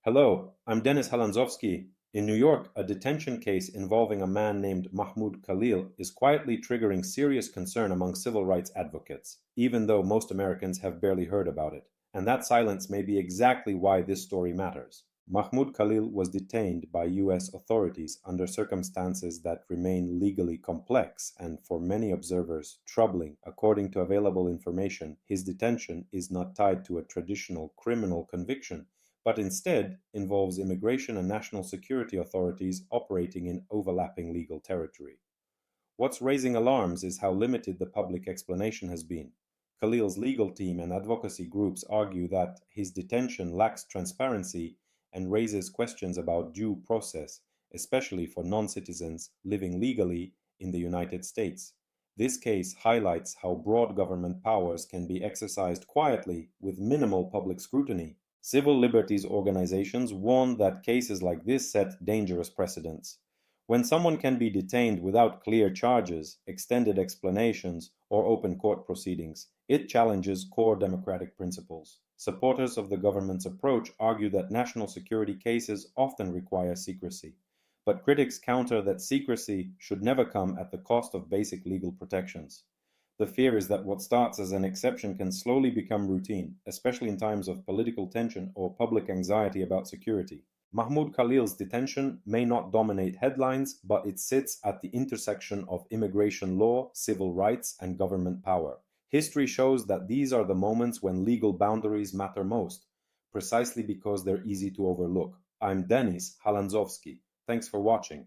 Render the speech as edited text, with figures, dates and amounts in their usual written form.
Hello, I'm Dennis Halandzovskyi. In New York, a detention case involving a man named Mahmoud Khalil is quietly triggering serious concern among civil rights advocates, even though most Americans have barely heard about it. And that silence may be exactly why this story matters. Mahmoud Khalil was detained by US authorities under circumstances that remain legally complex and, for many observers, troubling. According to available information, his detention is not tied to a traditional criminal conviction but instead involves immigration and national security authorities operating in overlapping legal territory. What's raising alarms is how limited the public explanation has been. Khalil's legal team and advocacy groups argue that his detention lacks transparency and raises questions about due process, especially for non citizens living legally in the United States. This case highlights how broad government powers can be exercised quietly with minimal public scrutiny. Civil liberties organizations warn that cases like this set dangerous precedents. When someone can be detained without clear charges, extended explanations, or open court proceedings, it challenges core democratic principles. Supporters of the government's approach argue that national security cases often require secrecy, but critics counter that secrecy should never come at the cost of basic legal protections. The fear is that what starts as an exception can slowly become routine, especially in times of political tension or public anxiety about security. Mahmoud Khalil's detention may not dominate headlines, but it sits at the intersection of immigration law, civil rights, and government power. History shows that these are the moments when legal boundaries matter most, precisely because they're easy to overlook. I'm Denis Halandzovskyi. Thanks for watching.